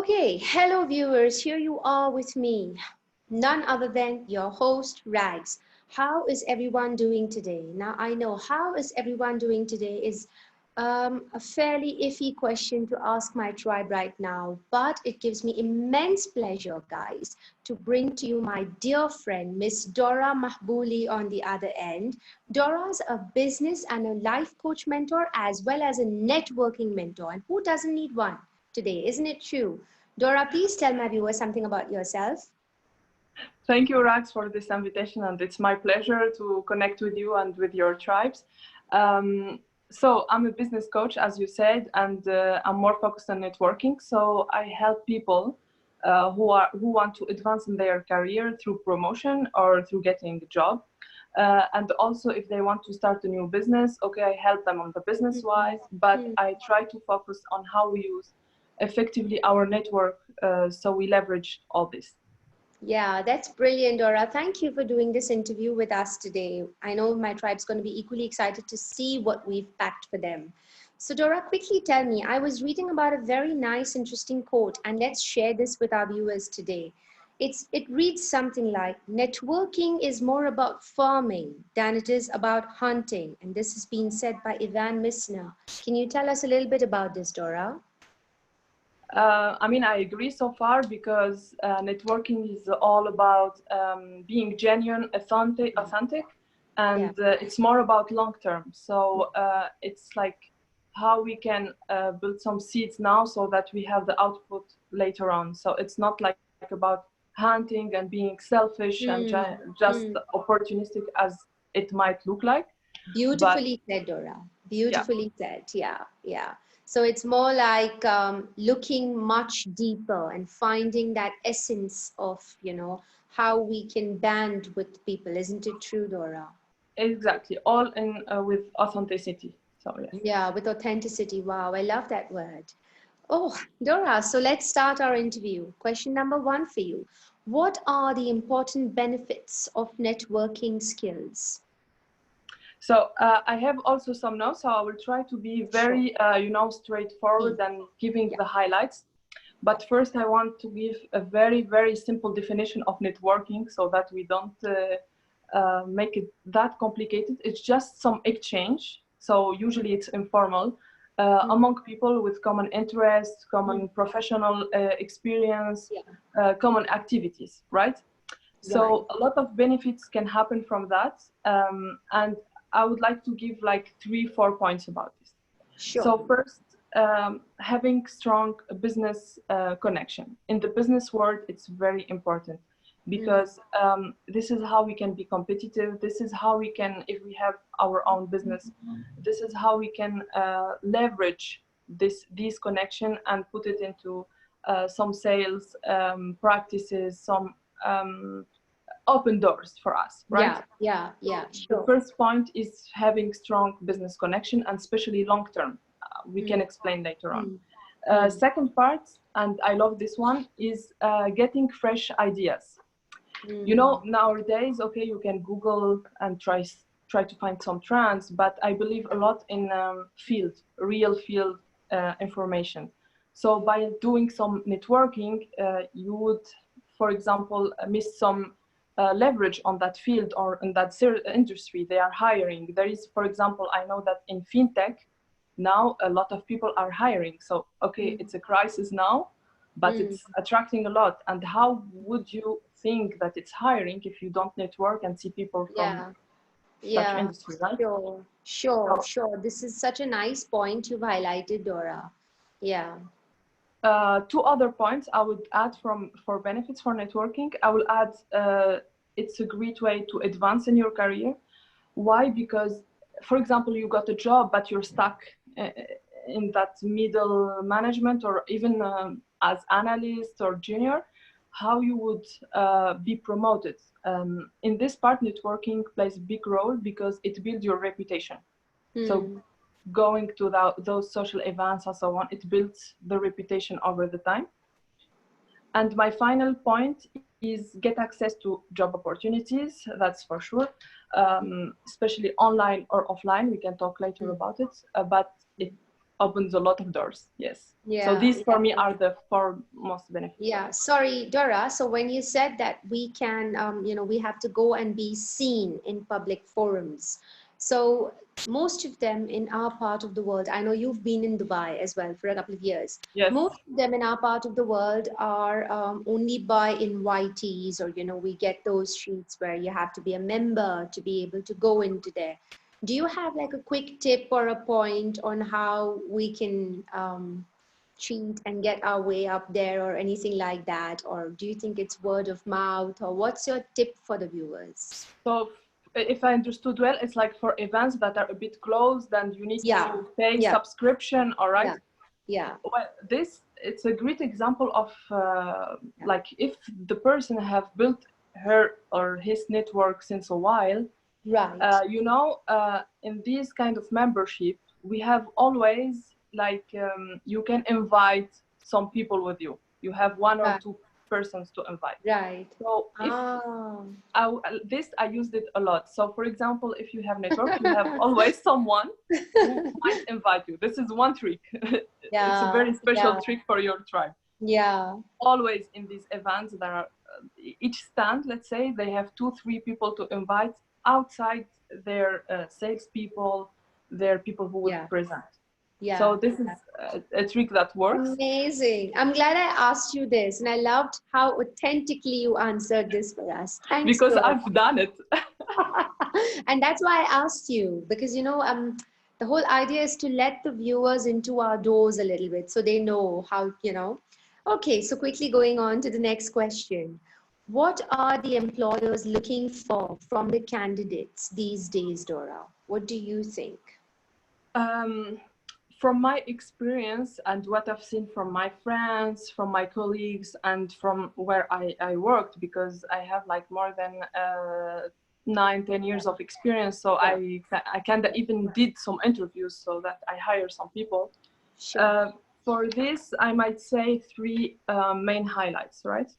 Okay, hello viewers, here you are with me, none other than your host Rags. How is everyone doing today? Now I know how is everyone doing today is a fairly iffy question to ask my tribe right now, but it gives me immense pleasure, guys, to bring to you my dear friend, Miss Dora Mahbouli on the other end. Dora's a business and a life coach mentor as well as a networking mentor, and who doesn't need one today, isn't it true? Dora, please tell my viewers something about yourself. Thank you, Rax, for this invitation, and it's my pleasure to connect with you and with your tribes. So I'm a business coach, as you said, and I'm more focused on networking. So I help people who want to advance in their career through promotion or through getting a job. And also, if they want to start a new business, okay, I help them on the business-wise, but I try to focus on how we use effectively our network so we leverage all this. Yeah, that's brilliant, Dora. Thank you for doing this interview with us today. I know my tribe's going to be equally excited to see what we've packed for them. So Dora, quickly tell me, I was reading about a very nice, interesting quote, and let's share this with our viewers today. It reads something like, networking is more about farming than it is about hunting. And this has been said by Ivan Misner. Can you tell us a little bit about this, Dora? I mean, I agree so far because networking is all about being genuine, authentic, and it's more about long term. So it's like how we can build some seeds now so that we have the output later on. So it's not like about hunting and being selfish and just opportunistic as it might look like. Beautifully said, Dora. Beautifully said. Yeah, yeah. So it's more like looking much deeper and finding that essence of, how we can band with people. Isn't it true, Dora? Exactly. All in with authenticity. So yes. Yeah, with authenticity. Wow, I love that word. Oh, Dora, so let's start our interview. Question number one for you. What are the important benefits of networking skills? So I have also some notes, so I will try to be very, straightforward and giving the highlights. But first, I want to give a very, very simple definition of networking so that we don't make it that complicated. It's just some exchange. So usually it's informal among people with common interests, common professional experience, common activities, right? So a lot of benefits can happen from that. And I would like to give like 3-4 points about this. Sure. So first, having strong business connection. In the business world, it's very important because this is how we can be competitive. This is how we can, if we have our own business, this is how we can leverage these connection and put it into some sales practices, some open doors for us, right? Yeah, sure. The first point is having strong business connection, and especially long term. We can explain later on. Second part, and I love this one, is getting fresh ideas. You know, nowadays, okay, you can Google and try to find some trends, but I believe a lot in real field information. So by doing some networking, you would, for example, miss some leverage on that field or in that industry they are hiring. There is, for example, I know that in fintech, now a lot of people are hiring. So, okay, it's a crisis now, but it's attracting a lot. And how would you think that it's hiring if you don't network and see people from such industry, right? Sure. This is such a nice point you've highlighted, Dora. Yeah. 2 other points I would add for benefits for networking. I will add it's a great way to advance in your career. Why? Because, for example, you got a job, but you're stuck in that middle management or even as analyst or junior, how you would be promoted. In this part, networking plays a big role because it builds your reputation. So going to those social events and so on, it builds the reputation over the time. And my final point is get access to job opportunities, that's for sure, especially online or offline. We can talk later about it, but opens a lot of doors. Yes. So Yeah, these for me yeah. are the four most benefits. Yeah, sorry, Dora. So when you said that we can, we have to go and be seen in public forums. So most of them in our part of the world, I know you've been in Dubai as well for a couple of years. Yes. Most of them in our part of the world are only by invitees, or, we get those sheets where you have to be a member to be able to go into there. Do you have like a quick tip or a point on how we can cheat and get our way up there or anything like that? Or do you think it's word of mouth, or what's your tip for the viewers? So if I understood well, it's like for events that are a bit closed and you need Yeah, to pay yeah, subscription, all right? yeah, yeah, Well, it's a great example of yeah. like if the person have built her or his network since a while, Right, in this kind of membership, we have always like you can invite some people with you. You have one or right, two persons to invite. right. So if Ah, I used it a lot. So for example, if you have network, you have always someone who might invite you. This is one trick. It's a yeah, very special yeah, trick for your tribe. yeah, Always in these events, there are each stand, let's say, they have 2, 3 people to invite outside their salespeople, their people who would yeah, present. So yeah. this is a trick that works Amazing. I'm glad I asked you this, and I loved how authentically you answered this for us. Thanks, because Dora. I've done it. And that's why I asked you, because the whole idea is to let the viewers into our doors a little bit so they know how. Okay, so quickly going on to the next question. What are the employers looking for from the candidates these days, Dora? What do you think? Um, from my experience and what I've seen from my friends, from my colleagues, and from where I worked, because I have like more than 9, 10 years of experience. So Yeah, I kind of even did some interviews so that I hire some people. sure. Uh, for this, I might say 3 main highlights, right?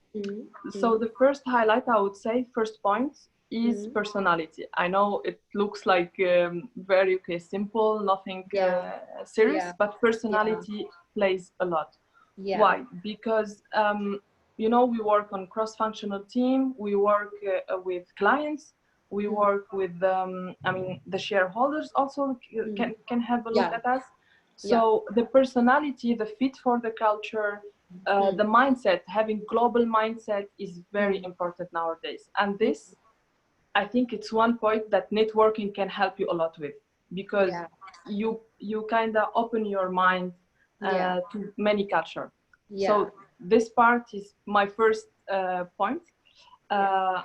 So Mm-hmm. the first highlight, I would say, first point is Mm-hmm. personality. I know it looks like very simple, nothing Yeah, serious, yeah, but yeah, personality plays a lot. yeah. Why? Because we work on cross-functional team. We work with clients. We Mm, work with the shareholders also mm. can have a look Yeah, at us. yeah. So the personality, the fit for the culture, the Mm, mindset, having global mindset is very mm, important nowadays. And mm. this, I think it's one point that networking can help you a lot with, because Yeah, you kind of open your mind yeah, to many culture. yeah, So this part is my first point. yeah. Uh,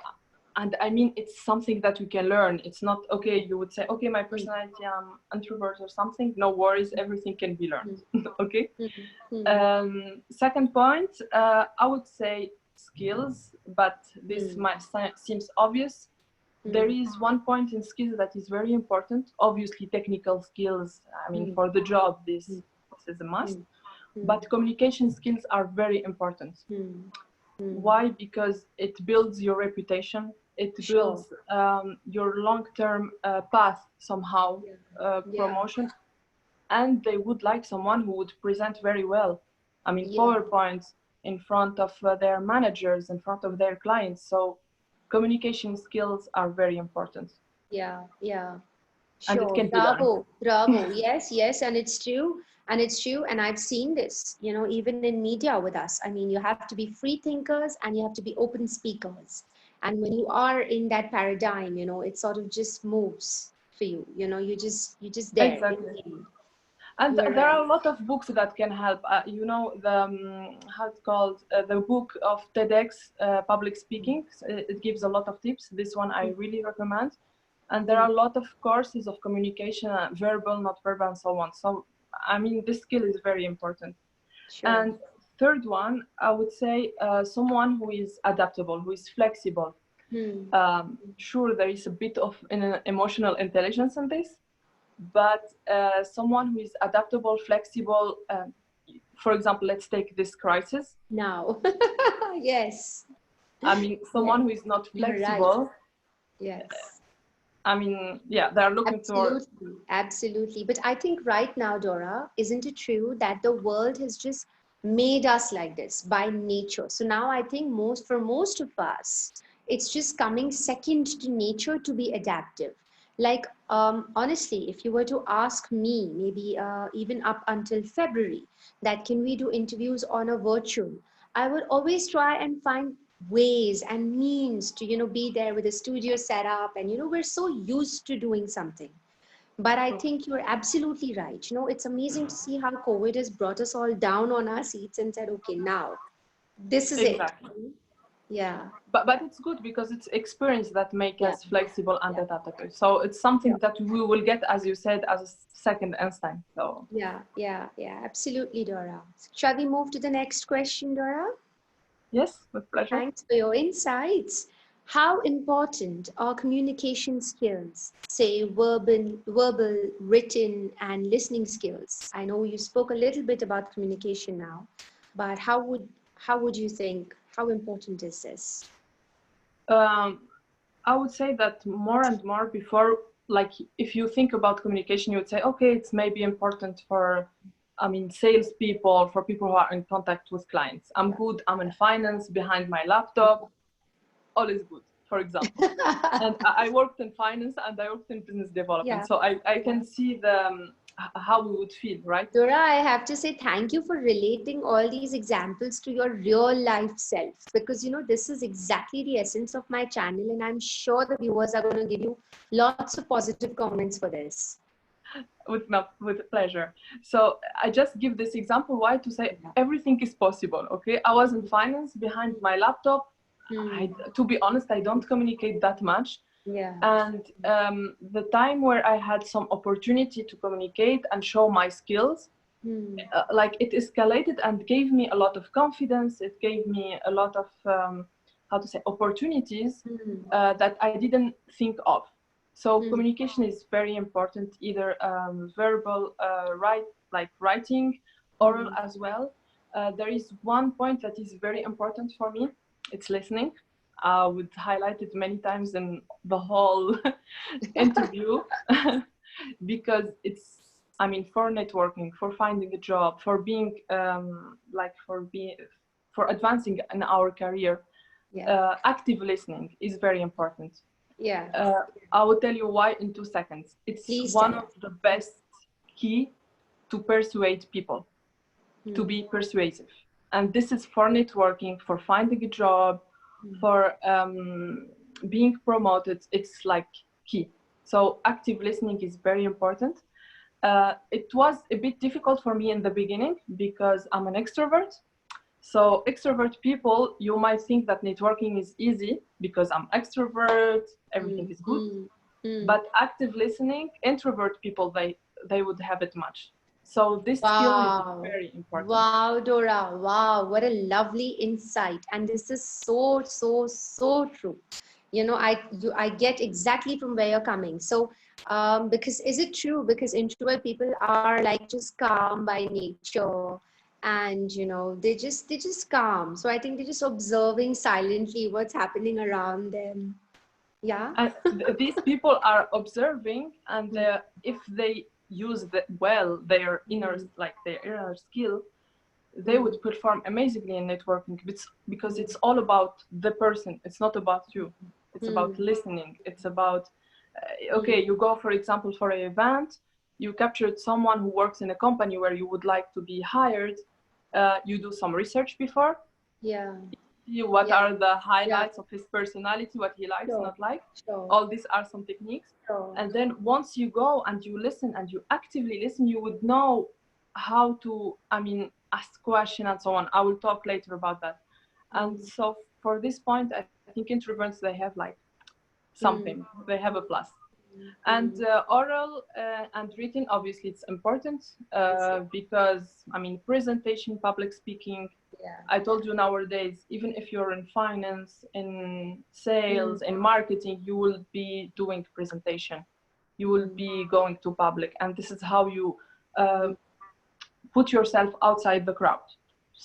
and I mean, it's something that we can learn. It's not okay. You would say, okay, my Mm, personality, I'm introvert or something. No worries, everything can be mm, learned. Okay. mm, mm, Second point, I would say skills, but this mm, might seems obvious. There mm, is one point in skills that is very important. Obviously, technical skills. I mean, mm, for the job, mm, this is a must. mm, mm, But communication skills are very important. mm, mm. Why? Because it builds your reputation. It Sure. builds your long-term path somehow, Yeah, yeah, promotion, and they would like someone who would present very well. I mean, yeah, PowerPoints in front of their managers, in front of their clients. So communication skills are very important, yeah, yeah. and it Sure. can be learned. Bravo, bravo. Yes, yes, and it's true. And it's true. And I've seen this, even in media with us. I mean, you have to be free thinkers and you have to be open speakers. And when you are in that paradigm, it sort of just moves for you. You're just there in Exactly. the end. And You're there right. are a lot of books that can help. The how it's called, the book of TEDx public speaking. It gives a lot of tips. This one I Mm, really recommend. And there mm, are a lot of courses of communication, verbal, not verbal, and so on. So I mean, this skill is very important. sure. And third one, I would say someone who is adaptable, who is flexible. Hmm. Sure, there is a bit of an emotional intelligence in this, but someone who is adaptable, flexible. For example, let's take this crisis. Now. Yes. I mean, Yes. someone who is not You're right. flexible, Yes. I mean, yeah, they're looking for. Absolutely, absolutely. But I think right now, Dora, isn't it true that the world has just made us like this by nature? So now I think for most of us, it's just coming second to nature to be adaptive. Like, honestly, if you were to ask me, maybe even up until February, that can we do interviews on a virtual, I would always try and find ways and means to be there with a studio set up, and we're so used to doing something. But I think you're absolutely right. It's amazing to see how COVID has brought us all down on our seats and said, okay, now this is it. Exactly. Yeah, But it's good because it's experience that make yeah, us flexible and yeah, adaptable. So it's yeah, something that we will get, as you said, as a second instinct. So yeah, yeah, yeah, absolutely, Dora. Shall we move to the next question, Dora? yes, with pleasure. Thanks for your insights. How important are communication skills, say verbal, written, and listening skills? I know you spoke a little bit about communication now, but how would you think? How important is this? Um, I would say that more and more before, like if you think about communication, you would say, okay, it's maybe important for, I mean, salespeople, for people who are in contact with clients. I'm good. I'm in finance behind my laptop. All is good, for example. And I worked in finance and I worked in business development. Yeah, So I yeah. can see how we would feel, right? Dora, I have to say thank you for relating all these examples to your real life self, because this is exactly the essence of my channel, and I'm sure the viewers are going to give you lots of positive comments for this. With pleasure. So I just give this example why to say Yeah. everything is possible. Okay, I was in finance behind my laptop. Hmm. To be honest, I don't communicate that much. Yeah. And the time where I had some opportunity to communicate and show my skills, Hmm. like it escalated and gave me a lot of confidence. It gave me a lot of how to say opportunities Hmm. that I didn't think of. So Hmm. communication is very important, either verbal, like writing, oral Hmm. as well. There is one point that is very important for me. It's listening. I would highlight it many times in the whole interview because it's, I mean, for networking, for finding a job, for being for advancing in our career, Yeah. active listening is very important. Yeah. uh, I will tell you why in 2 seconds. It's Please one tell of us. the best key to persuade people, to Hmm. be persuasive. And this is for networking, for finding a job, Hmm. for being promoted. It's like key. So active listening is very important. It was a bit difficult for me in the beginning because I'm an extrovert. So extrovert people, you might think that networking is easy because I'm extrovert, everything Hmm. is good. Hmm. Hmm. But active listening, introvert people, they would have it much. So this skill is Wow. very important. Wow, Dora. Wow, what a lovely insight. And this is so, so, so true. I get exactly from where you're coming. So, because is it true? Because introvert people are like just calm by nature, and they just calm. So I think they're just observing silently what's happening around them. Yeah. And these people are observing, and Mm, if they use well their inner, mm, like their inner skill, they mm, would perform amazingly in networking. Because mm, it's all about the person. It's not about you. It's about mm, listening. It's about okay, mm. you go, for example, for an event, you captured someone who works in a company where you would like to be hired. You do some research before. Yeah. See what Yeah. are the Yeah. highlights of his personality, what he likes, Sure. not like. Sure. All these are some techniques. Sure. And then once you go and you listen and you actively listen, you would know how to, I mean, ask question and so on. I will talk later about that. And Mm, so for this point, I think introverts, they have like something, mm, they have a plus. And mm. oral and written, obviously it's important Yes, yeah. because, I mean, presentation, public speaking, Yeah. I told you nowadays, even if you're in finance, in Mm, sales, in marketing, you will be doing presentation. You will mm, be going to public, and this is how you uh, mm. put yourself outside the crowd.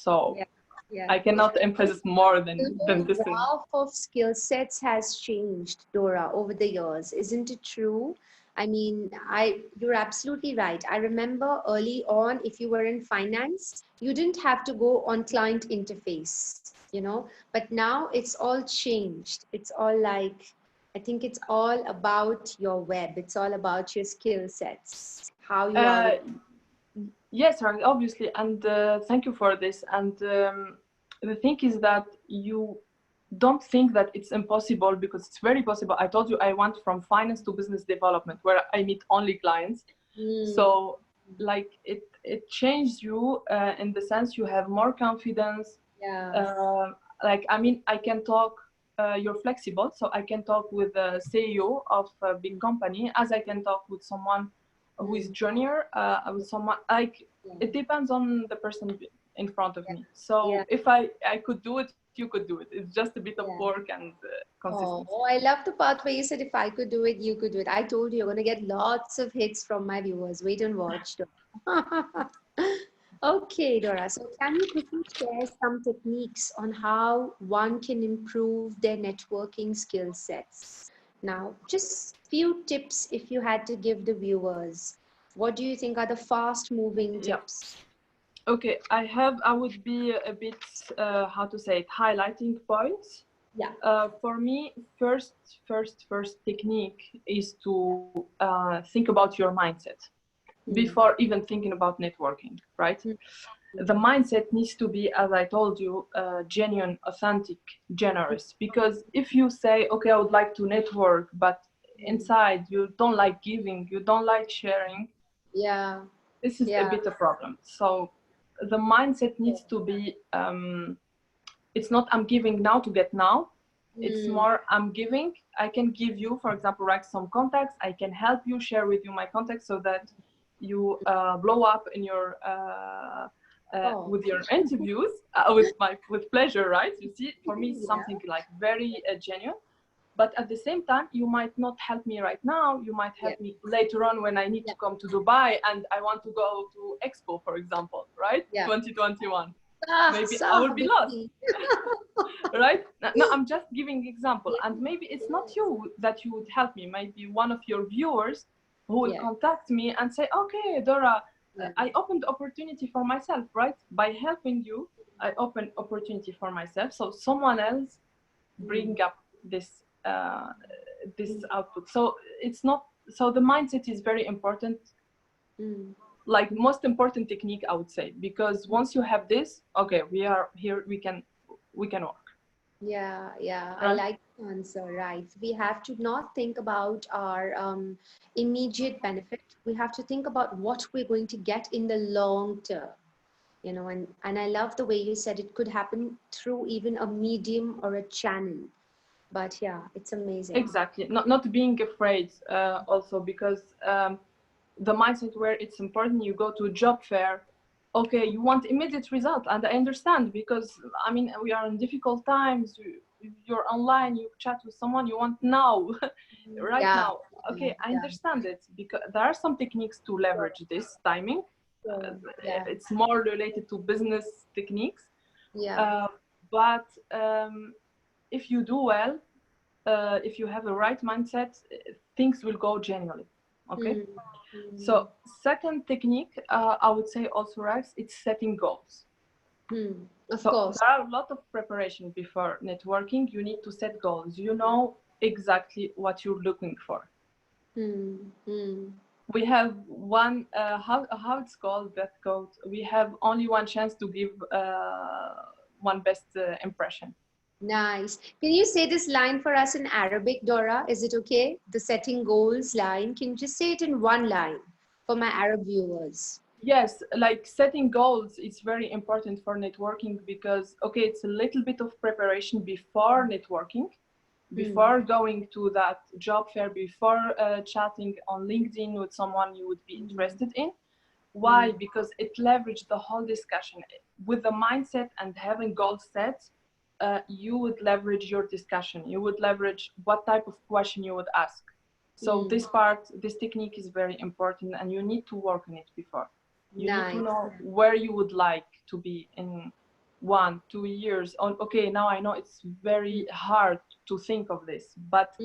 So Yeah. Yeah. I cannot emphasize more than The this. graph of skill sets has changed, Dora, over the years. Isn't it true? I mean, you're absolutely right. I remember early on, if you were in finance, you didn't have to go on client interface, but now it's all changed. It's all like, I think it's all about your web. It's all about your skill sets, how you are. Uh, yes, right, obviously, and thank you for this. And the thing is that you don't think that it's impossible, because it's very possible. I told you I went from finance to business development, where I meet only clients. So like it changed you in the sense you have more confidence. Yeah. Like, I mean, I can talk, you're flexible, so I can talk with the CEO of a big company as I can talk with someone who is junior, with someone like, Yeah. it depends on the person in front of me. So Yeah. if I could do it, you could do it. It's just a bit of Yeah. work and consistency. Oh, I love the part where you said if I could do it, you could do it. I told you you're going to get lots of hits from my viewers. Wait and watch. Dora. Okay, Dora. So can you quickly share some techniques on how one can improve their networking skill sets? Now, just few tips if you had to give the viewers. What do you think are the fast moving Yeah. tips? Okay, I would be a bit, how to say it, highlighting points. Yeah. For me, first technique is to think about your mindset Hmm. before even thinking about networking, right? Hmm. The mindset needs to be, as I told you, genuine, authentic, generous. Because if you say, okay, I would like to network, but inside you don't like giving, you don't like sharing, Yeah. this is a Yeah. bit a problem. So the mindset needs to be, it's not I'm giving now to get now. It's Hmm. more I'm giving. I can give you, for example, like some contacts. I can help you, share with you my contacts so that you blow up in your Oh. with your interviews with pleasure, right? You see, for me, it's Yeah. something like very genuine. But at the same time, you might not help me right now. You might Yeah. help me later on when I need Yeah. to come to Dubai and I want to go to Expo, for example, right? Yeah. 2021. Ah, Maybe I will be lost, Sabiti. right? No, I'm just giving example, Yeah. and maybe it's not Yes. you that you would help me. Maybe one of your viewers who will Yeah. contact me and say, "Okay, Dora, Yeah. I opened opportunity for myself, right? By helping you, I opened opportunity for myself. So someone else Mm. bring up this output. So it's not. So the mindset is very important, Mm. like most important technique, I would say, because once you have this, okay, we are here, we can work, Yeah, yeah, I right? like the answer, right? We have to not think about our immediate benefit. We have to think about what we're going to get in the long term, and I love the way you said it could happen through even a medium or a channel. But yeah, it's amazing. Exactly, not being afraid, also, because the mindset where it's important, you go to a job fair, okay, you want immediate result, and I understand, because I mean, we are in difficult times. You're online, you chat with someone, you want now, right Yeah, now. Okay, I yeah, understand it, because there are some techniques to sure, leverage this timing. uh, sure. Yeah, it's more related to business techniques, yeah. uh, but if you do well, if you have the right mindset, things will go genuinely. Okay. Mm, mm, So second technique, I would say also, Rex, it's setting goals. of So course. there are a lot of preparation before networking. You need to set goals. You know exactly what you're looking for. Hmm. Hmm. We have one, how it's called, that quote. We have only one chance to give one best impression. Nice. Can you say this line for us in Arabic, Dora? Is it okay? The setting goals line. Can you just say it in one line for my Arab viewers? Yes, like setting goals is very important for networking, because okay, it's a little bit of preparation before networking, Hmm. before going to that job fair, before chatting on LinkedIn with someone you would be Hmm. interested in. Why? Hmm. Because it leveraged the whole discussion. With the mindset and having goals set, you would leverage your discussion. You would leverage what type of question you would ask. So Hmm. this part, this technique is very important, and you need to work on it before. You need to Nice. know where you would like to be in 1 2 years on, okay, now I know it's very hard to think of this, but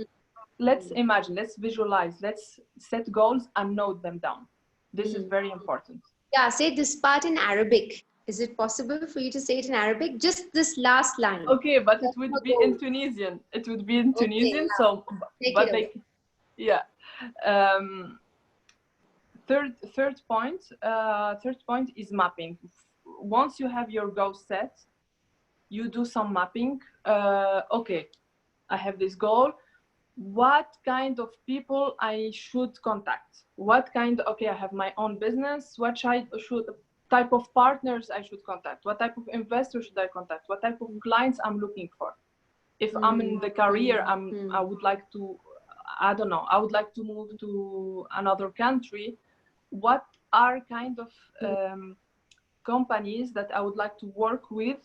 let's imagine, let's visualize, let's set goals and note them down. This is very important. Yeah, say this part in Arabic. Is it possible for you to say it in Arabic? Just this last line. Okay, but it Set would your be in goals. Tunisian. It would be in Okay, Tunisian. yeah. So, Take it but away. they, yeah. Um, third point is mapping. Once you have your goal set, you do some mapping. Okay, I have this goal. What kind of people I should contact? What kind? Okay, I have my own business. What should type of partners I should contact? What type of investors should I contact? What type of clients I'm looking for? If I'm in the career, I would like to, I don't know, I would like to move to another country. What are kind of companies that I would like to work with,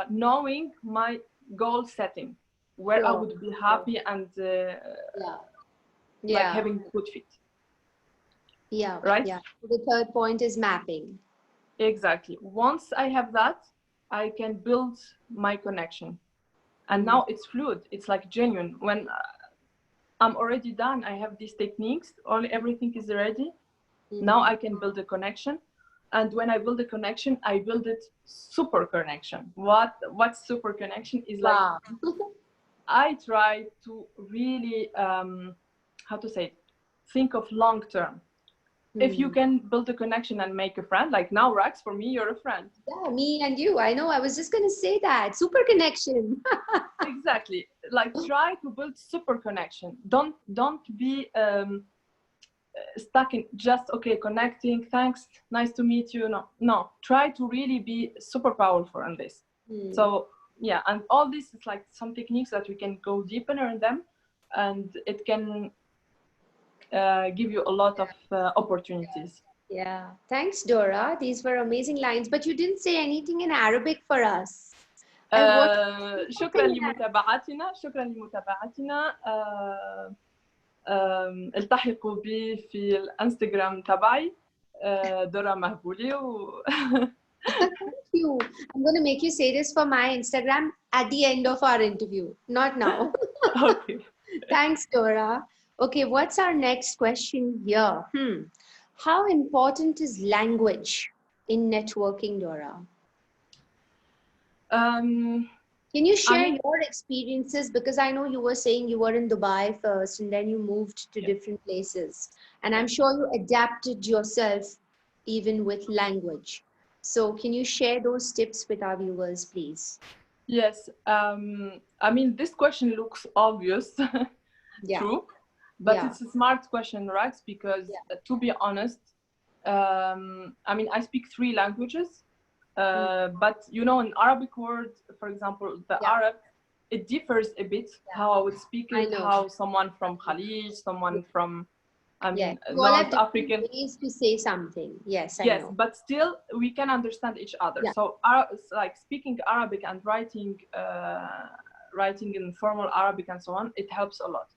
knowing my goal setting, where I Sure. would be happy and like having good fit. Yeah. Right? Yeah. The third point is mapping. Exactly. Once I have that, I can build my connection. And now it's fluid. It's like genuine. When I'm already done, I have these techniques, everything is ready. Now I can build a connection. And when I build a connection, I build it super connection. What super connection is like? Wow. I try to really, how to say it, think of long term. If you can build a connection and make a friend, like now, Rax, for me, you're a friend. Yeah, me and you. I know. I was just going to say that. Super connection. Exactly. Like try to build super connection. Don't be stuck in just, okay, connecting, thanks, nice to meet you. No, try to really be super powerful on this. So yeah, and all this is like some techniques that we can go deeper in them, and it can give you a lot of opportunities. Yeah. Thanks, Dora. These were amazing lines, but you didn't say anything in Arabic for us. I want شكرا لمتابعتنا التحقوا بي في الانستغرام تبعي دورا مهبولي Thank you. I'm going to make you say this for my Instagram at the end of our interview, not now. Okay. Thanks, Dora. Okay, what's our next question here? How important is language in networking, Dora? Can you share your experiences? Because I know you were saying you were in Dubai first and then you moved to different places. And I'm sure you adapted yourself even with language. So can you share those tips with our viewers, please? Yes. I mean, this question looks obvious, true, but it's a smart question, right? Because to be honest, I mean, I speak 3 languages. But you know, in Arabic word, for example, the Arab, it differs a bit how I would speak it, how someone from Khalij, someone from, I mean, North African ways to say something. Yes, I know. But still we can understand each other. So like speaking Arabic and writing in formal Arabic and so on, it helps a lot.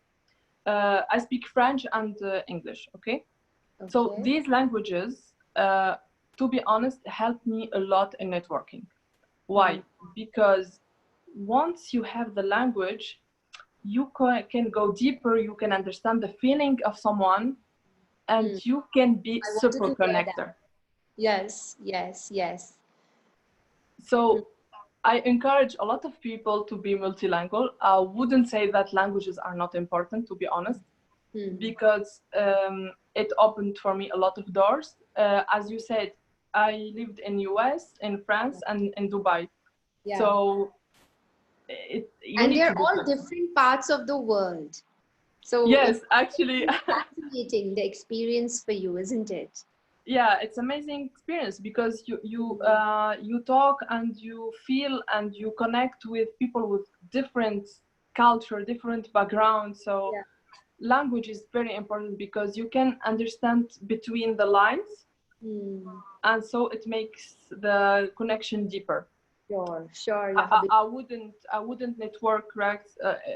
I speak French and English. Okay, so these languages, to be honest, helped me a lot in networking. Why? Because once you have the language, you can go deeper, you can understand the feeling of someone, and you can be super connector. Yes, yes, yes. So I encourage a lot of people to be multilingual. I wouldn't say that languages are not important, to be honest, because it opened for me a lot of doors. As you said, I lived in US, in France, and in Dubai. So and they're all different parts of the world. So yes, actually, fascinating the experience for you, isn't it? Yeah, it's amazing experience because you talk and you feel and you connect with people with different culture, different backgrounds. So language is very important because you can understand between the lines, and so it makes the connection deeper. Sure. I wouldn't network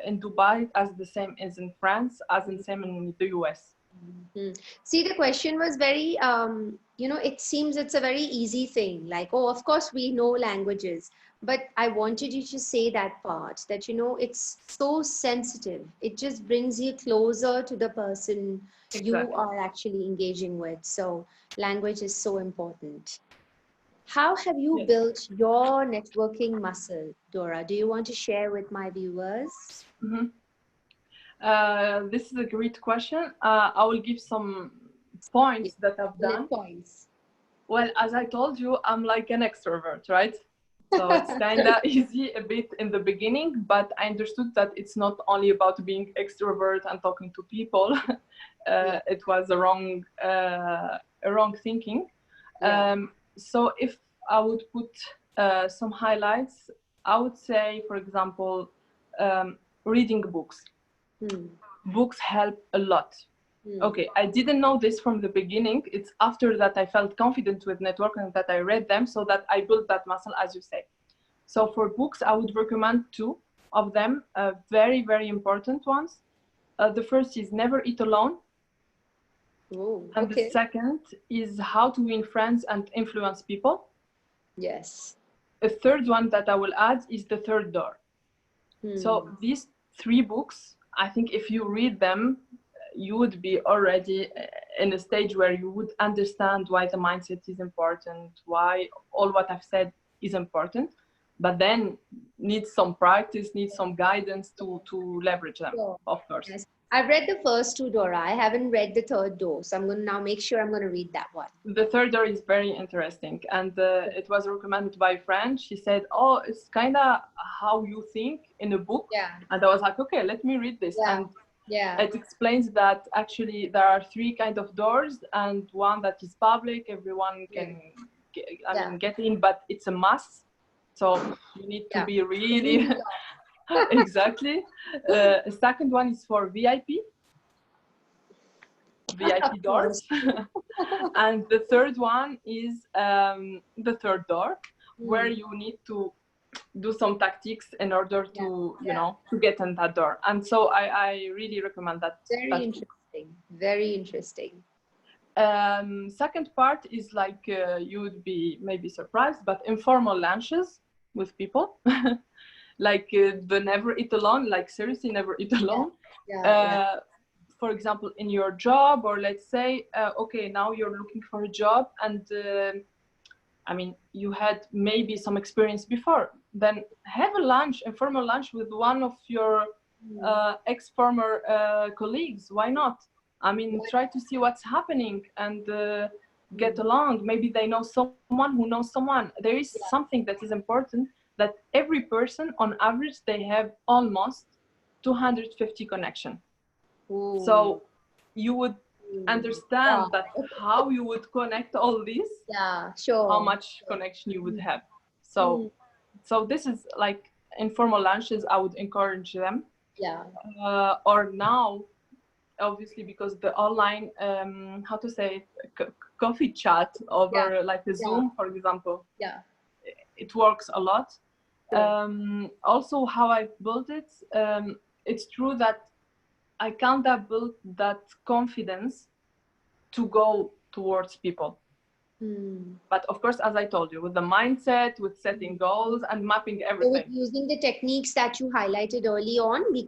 in Dubai as the same as in France, as in same in the US. Mhm. See, the question was very, it seems it's a very easy thing. Like, oh, of course we know languages, but I wanted you to say that part that, it's so sensitive. It just brings you closer to the person you Exactly. are actually engaging with. So, language is so important. How have you Yes. built your networking muscle, Dora? Do you want to share with my viewers? Mhm. This is a great question. I will give some Yeah. points that I've done. Bullet points. Well, as I told you, I'm like an extrovert, right? So it's kind of easy a bit in the beginning, but I understood that it's not only about being extrovert and talking to people. Yeah, It was a wrong thinking. yeah. So if I would put some highlights, I would say, for example, reading books. Hmm. Books help a lot. Hmm. Okay, I didn't know this from the beginning. It's after that I felt confident with networking that I read them, so that I built that muscle, as you say. So for books, I would recommend two of them, very, very important ones. The first is Never Eat Alone, Oh, and the okay. second is How to Win Friends and Influence People. Yes. A third one that I will add is The Third Door. Hmm. So these three books, I think if you read them, you would be already in a stage where you would understand why the mindset is important, why all what I've said is important, but then needs some practice, needs some guidance to leverage them, Sure. of course. Yes. I've read the first two, Dora. I haven't read the third door, so I'm going to now make sure I'm going to read that one. The third door is very interesting, and it was recommended by a friend. She said, "Oh, it's kind of how you think in a book," Yeah. and I was like, "Okay, let me read this." Yeah. And Yeah. it explains that actually there are three kind of doors, and one that is public, everyone Yeah. can, Yeah. get in, but it's a must. So you need to Yeah. be really Really long. exactly. A second one is for Of VIP course. doors. And the third one is the third door, where Hmm. you need to do some tactics in order Yeah. to, Yeah. to get in that door. And so I really recommend Very that book. interesting. Very interesting. Second part is like you would be maybe surprised, but informal lunches with people, like the never eat alone, like seriously never eat Yeah. alone. Yeah. Yeah. Uh, for example, in your job, or let's say, okay, now you're looking for a job, and I mean, you had maybe some experience before. Then have a lunch, informal lunch with one of your Hmm. ex-former colleagues. Why not? I mean, Why try not? to see what's happening and get Hmm. along. Maybe they know someone who knows someone. There is Yeah. something that is important, that every person, on average, they have almost 250 connection. Ooh. So you would Hmm. understand Wow. that how you would connect all this, Yeah. how Sure. much connection you would Hmm. have. Hmm. So this is like informal lunches. I would encourage them. Yeah. Or now, obviously, because the online, how to say, coffee chat Yeah. over like a Yeah. Zoom, for example, Yeah. it works a lot. Sure. Also, how I built it, it's true that I can't have built that confidence to go towards people. Hmm. But of course, as I told you, with the mindset, with setting goals and mapping So with everything. using the techniques that you highlighted early on, we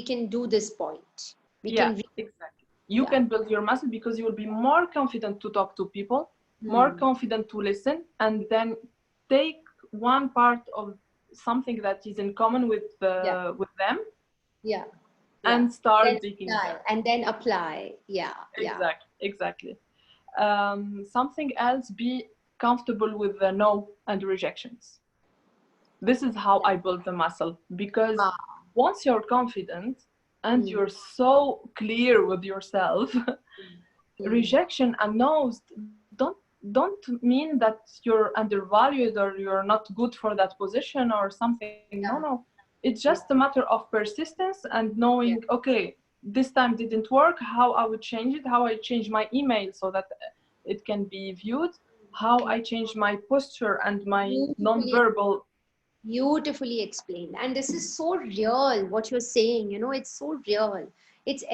can do this point. We Yeah, can, exactly. You yeah. can build your muscle because you will be more confident to talk to people, more Hmm. confident to listen, and then take one part of something that is in common Yeah. with them Yeah. Yeah. and start Then digging apply there. and then apply. Yeah. Yeah. Exactly, exactly. Something else, be comfortable with the no and rejections. This is how Yeah. I built the muscle, because Wow. once you're confident and Hmm. you're so clear with yourself, Hmm. rejection and no's don't mean that you're undervalued or you're not good for that position or something. No, Yeah. no. It's just Yeah. a matter of persistence and Yeah. knowing, okay, this time didn't work, how I would change it, how I change my email so that it can be viewed, how I change my posture and my Beautifully, non-verbal. beautifully explained. And this is so real, what you're saying, it's so real. It's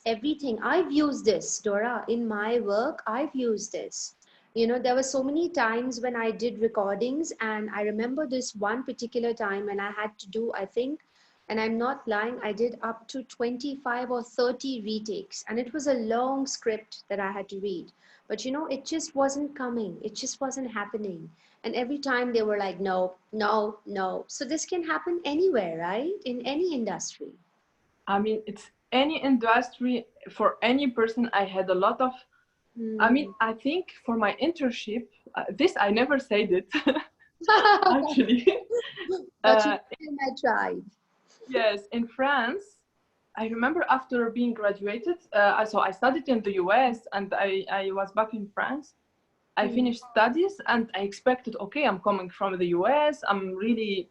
everything. I've used this, Dora, in my work. I've used this. There were so many times when I did recordings, and I remember this one particular time when I had to do, I think, and I'm not lying, I did up to 25 or 30 retakes, and it was a long script that I had to read. But it just wasn't coming. It just wasn't happening. And every time they were like, no, no, no. So this can happen anywhere, right? In any industry. I mean, it's any industry, for any person. I had a lot of, I mean, I think for my internship, this, I never said it, actually. But I tried. Yes, in France, I remember after being graduated, so I studied in the US, and I was back in France. I finished studies, and I expected, okay, I'm coming from the US, I'm really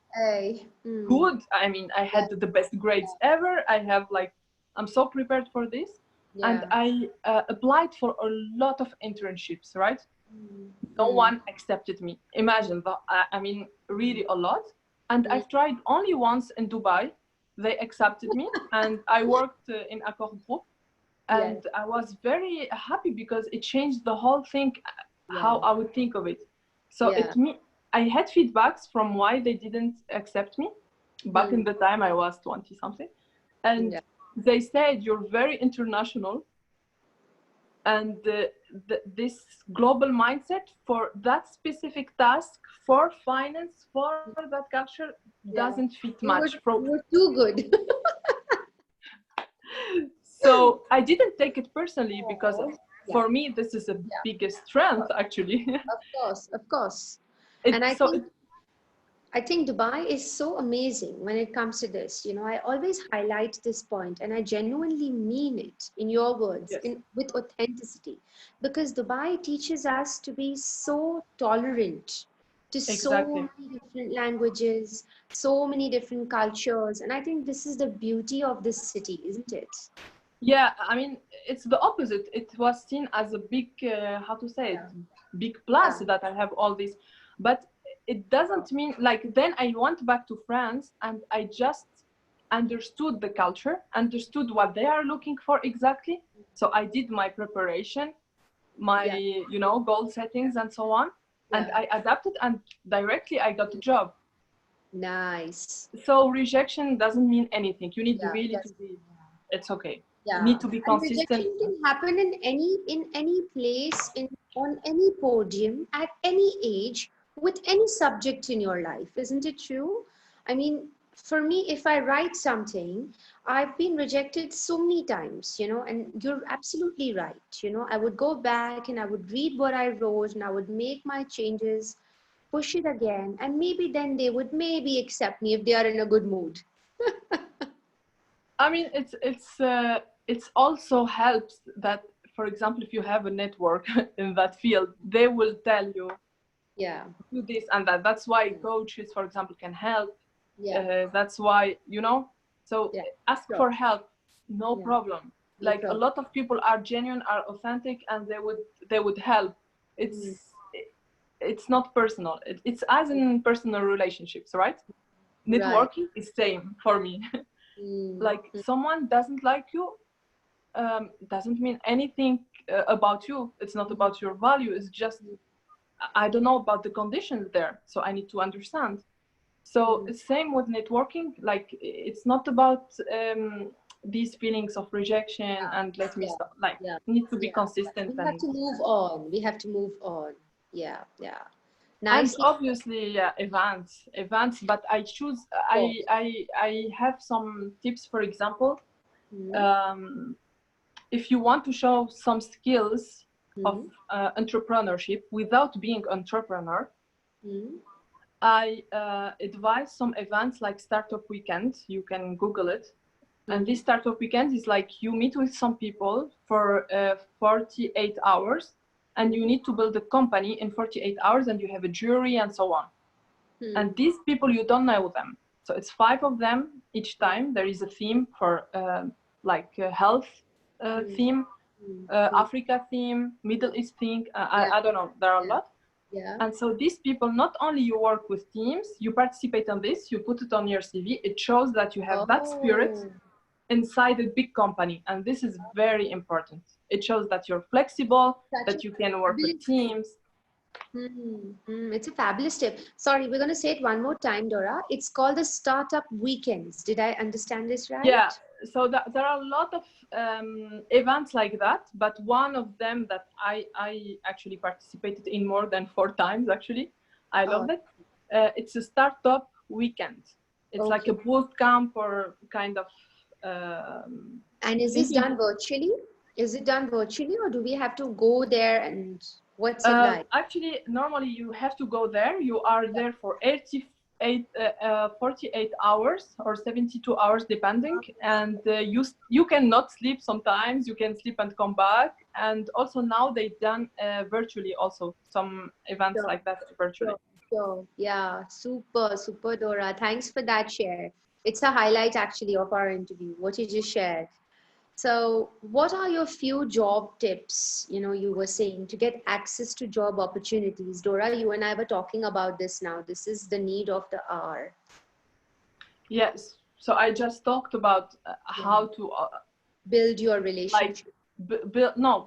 good. I mean, I had the best grades ever. I'm so prepared for this. And I applied for a lot of internships, right? No one accepted me. Imagine that. I mean, really a lot. And I've tried only once in Dubai. They accepted me, and I worked in Accor Group, and I was very happy because it changed the whole thing, how I would think of it. So I had feedbacks from why they didn't accept me. Back in the time, I was 20 something, and they said, you're very international, and this global mindset for that specific task, for finance, for that culture, doesn't fit much. You were too good. So I didn't take it personally, because for me this is the biggest strength, actually. Of course. And I think Dubai is so amazing when it comes to this. I always highlight this point, and I genuinely mean it in your words, with authenticity, because Dubai teaches us to be so tolerant to so many different languages, so many different cultures. And I think this is the beauty of this city, isn't it? Yeah, I mean, it's the opposite. It was seen as a big, how to say it, big plus that I have all this. But it doesn't mean, like, then I went back to France, and I just understood the culture, understood what they are looking for exactly. So I did my preparation, my, goal settings and so on. And I adapted, and directly I got the job. Nice. So rejection doesn't mean anything. You need really to be, it's okay. You need to be consistent. And rejection can happen in any place, on any podium, at any age, with any subject in your life. Isn't it true? I mean, for me, if I write something, I've been rejected so many times, and you're absolutely right. I would go back and I would read what I wrote, and I would make my changes, push it again, and maybe then they would maybe accept me if they are in a good mood. I mean, it's also helps that, for example, if you have a network in that field, they will tell you, do this and that. That's why coaches, for example, can help. That's why, so ask for help, no problem. Like, a lot of people are genuine, are authentic, and they would help. It's not personal. It's as in personal relationships, right? Networking is same for me. Like, someone doesn't like you, doesn't mean anything about you. It's not about your value. It's just, I don't know about the conditions there, so I need to understand. So it's same with networking. Like, it's not about these feelings of rejection and let me stop. Like, need to be consistent. We have to move on. We have to move on. Yeah. Nice. And obviously, events. But I choose. I have some tips. For example, if you want to show some skills of entrepreneurship without being entrepreneur, I advise some events like Startup Weekend. You can Google it. And this Startup Weekend is like, you meet with some people for 48 hours, and you need to build a company in 48 hours, and you have a jury and so on. And these people, you don't know them. So it's 5 of them each time. There is a theme for health theme, Africa theme, Middle East theme. I don't know. There are a lot. And so these people, not only you work with teams, you participate on this, you put it on your CV. It shows that you have that spirit. inside a big company, and this is very important. It shows that you're flexible, Such that a you can work with fabulous. teams. It's a fabulous tip. Sorry, we're going to say it one more time, Dora. It's called the Startup Weekends. Did I understand this Yeah, right? so there are a lot of events like that, but one of them that I actually participated in more than 4 times, actually. I Oh, loved it. It's a startup weekend. It's like okay. a boot camp or kind of um, And is this thinking. done virtually? Is it done virtually, or do we have to go there, and what's it like? Actually, normally you have to go there. You are there for 48 hours or 72 hours, depending. And you cannot sleep sometimes. You can sleep and come back. And also now they've done virtually also some events Sure, like that virtually. sure, sure. Yeah, super, super, Dora. Thanks for that share. It's a highlight actually of our interview, what you just shared. So, what are your few job tips? You were saying to get access to job opportunities. Dora, you and I were talking about this now. This is the need of the hour. Yes. So I just talked about Yeah. how to Build your like relationship.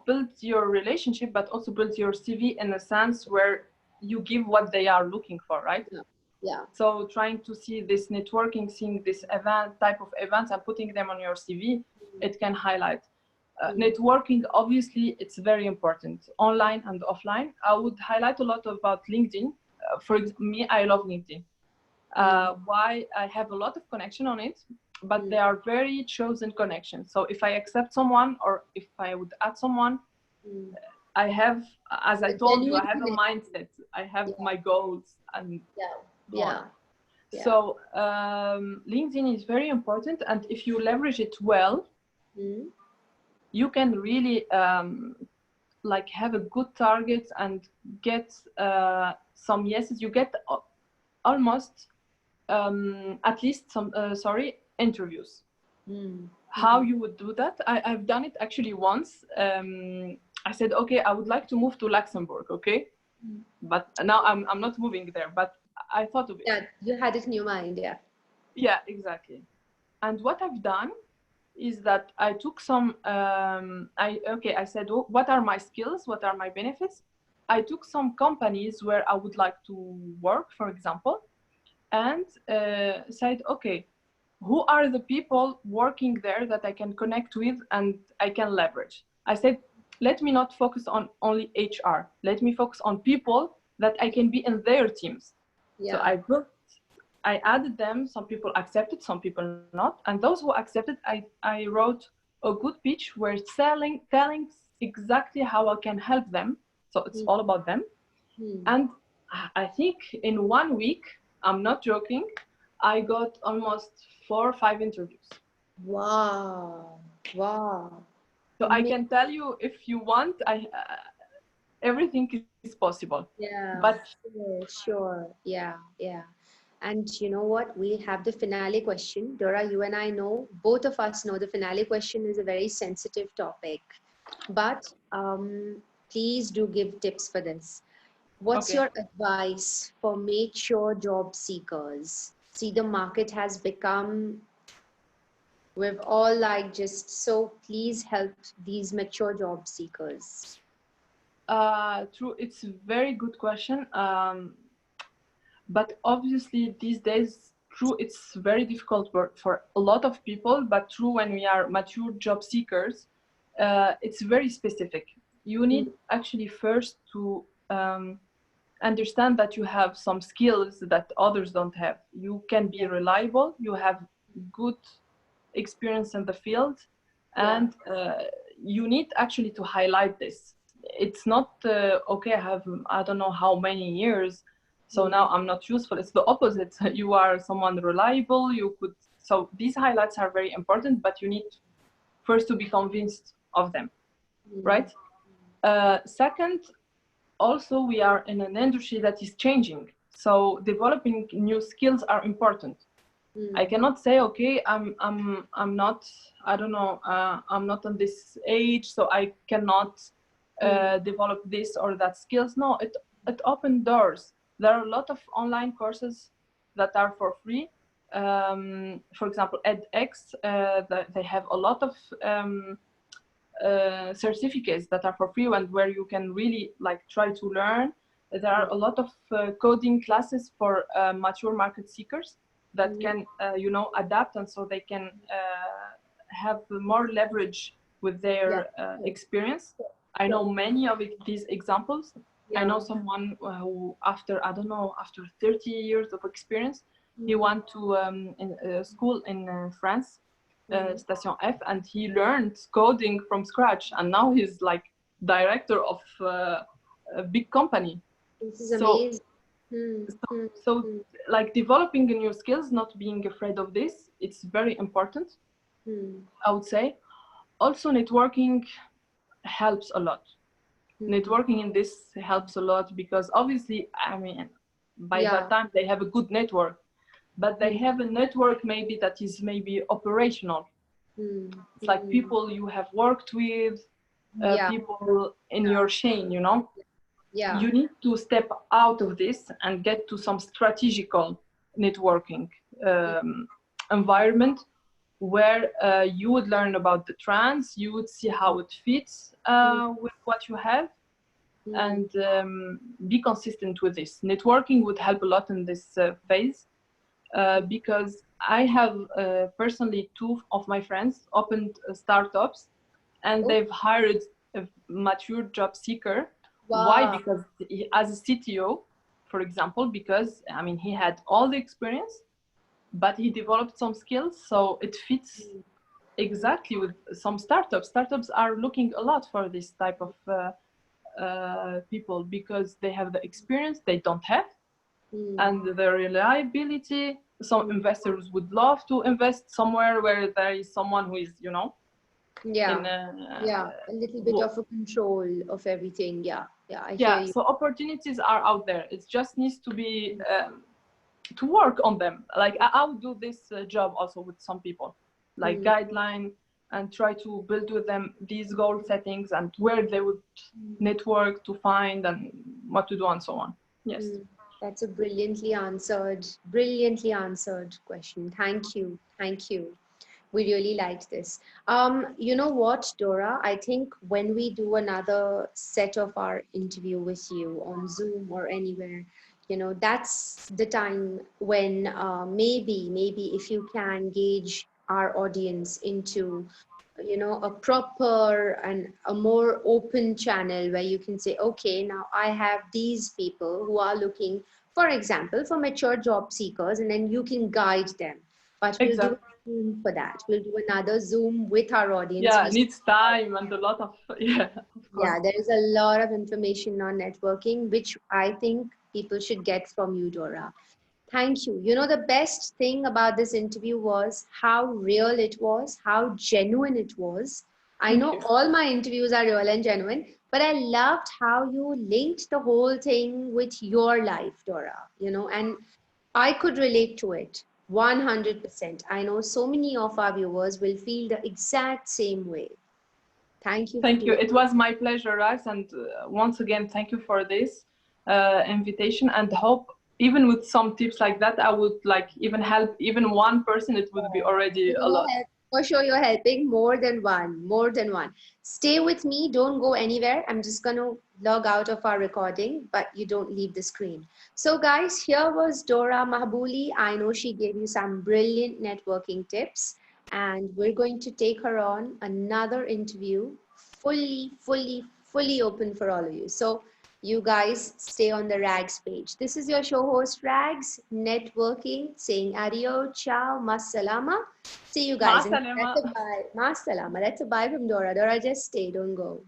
build your relationship, but also build your CV in a sense where you give what they are looking for, right? Yeah. Yeah. So trying to see this networking, seeing this event type of events and putting them on your CV, it can highlight. Networking, obviously, it's very important, online and offline. I would highlight a lot about LinkedIn. For me, I love LinkedIn. Why? I have a lot of connection on it, but they are very chosen connections. So if I accept someone or if I would add someone, I have, as I A told you, I genuine have a connection. mindset. I have Yeah. my goals and Yeah. so on. Yeah. Yeah. So LinkedIn is very important, and if you leverage it well, Mm. you can really like have a good target and get some yeses. You get almost at least some interviews. How you would do that? I've done it actually once. I said, okay, I would like to move to Luxembourg, okay, but now I'm not moving there. But I thought of it. Yeah, you had it in your mind. Yeah. Yeah, exactly. And what I've done is that I took some. I said, oh, what are my skills? What are my benefits? I took some companies where I would like to work, for example, and said, okay, who are the people working there that I can connect with and I can leverage? I said, let me not focus on only HR. Let me focus on people that I can be in their teams. So Yeah. I added them. Some people accepted, some people not. And those who accepted, I wrote a good pitch where telling exactly how I can help them. So it's all about them. And I think in 1 week, I'm not joking, I got almost 4 or 5 interviews. Wow. Wow. So I can tell you, if you want, everything is possible. Yeah, But sure, sure. Yeah, yeah. And you know what? We have the finale question. Dora, you and I know, both of us know the finale question is a very sensitive topic. But please do give tips for this. What's okay. your advice for mature job seekers? See, the market has become, we've all like just, so please help these mature job seekers. True, it's a very good question. But obviously these days, true, it's very difficult for a lot of people, but true, when we are mature job seekers, it's very specific. You need actually first to understand that you have some skills that others don't have. You can be reliable, you have good experience in the field, Yeah. and you need actually to highlight this. It's not okay, I have I don't know how many years, so now I'm not useful. It's the opposite. You are someone reliable, you could. So these highlights are very important, but you need first to be convinced of them, right? Second, also we are in an industry that is changing, so developing new skills are important. I cannot say, okay, I'm not, I don't know, I'm not on this age, so I cannot develop this or that skills. No, it opened doors. There are a lot of online courses that are for free. for example, edX, they have a lot of certificates that are for free and where you can really like try to learn. There are a lot of coding classes for mature market seekers that can, you know, adapt, and so they can have more leverage with their experience. I know many of these examples. I know someone who, after, I don't know, after 30 years of experience, he went to school in France, Station F, and he learned coding from scratch, and now he's like director of a big company. This is amazing. So like developing new skills, not being afraid of this, it's very important, I would say. Also, networking helps a lot. Networking in this helps a lot because obviously, I mean, by that time they have a good network, but they have a network maybe that is maybe operational. It's like people you have worked with, people in your chain, you know. You need to step out of this and get to some strategical networking environment where you would learn about the trends, you would see how it fits with what you have, and be consistent with this. Networking would help a lot in this phase because I have personally 2 of my friends opened startups, and they've hired a mature job seeker. Why? Because as a CTO, for example, because I mean he had all the experience, but he developed some skills, so it fits exactly with some startups. Startups are looking a lot for this type of people because they have the experience they don't have, and the reliability. Some investors would love to invest somewhere where there is someone who is, you know, a little bit of a control of everything. I hear you. So opportunities are out there. It just needs to be to work on them. Like I would do this job also with some people, like guideline, and try to build with them these goal settings and where they would network to find and what to do and so on. Yes. That's a brilliantly answered question. Thank you. We really liked this. You know what, Dora? I think when we do another set of our interview with you on Zoom or anywhere, you know, that's the time when maybe if you can gauge our audience into, you know, a proper and a more open channel where you can say, okay, now I have these people who are looking, for example, for mature job seekers, and then you can guide them. But we'll do Zoom for that. We'll do another Zoom with our audience. Yeah, it needs time and a lot of, there is a lot of information on networking, which I think people should get from you, Dora. Thank you. You know, the best thing about this interview was how real it was, how genuine it was. I know all my interviews are real and genuine, but I loved how you linked the whole thing with your life, Dora, you know, and I could relate to it 100%. I know so many of our viewers will feel the exact same way. Thank you. Thank you. It was my pleasure, Rags. And once again, thank you for this invitation, and hope even with some tips like that, I would like even help even one person, it would be already a lot. For sure, you're helping more than one. Stay with me. Don't go anywhere. I'm just going to log out of our recording, but you don't leave the screen. So guys, here was Dora Mahbouli. I know she gave you some brilliant networking tips, and we're going to take her on another interview, fully open for all of you. So you guys stay on the Rags page. This is your show host, Rags, networking, saying adios, ciao, masalama. See you guys. Masalama. That's a bye. Masalama. That's a bye from Dora. Dora, just stay. Don't go.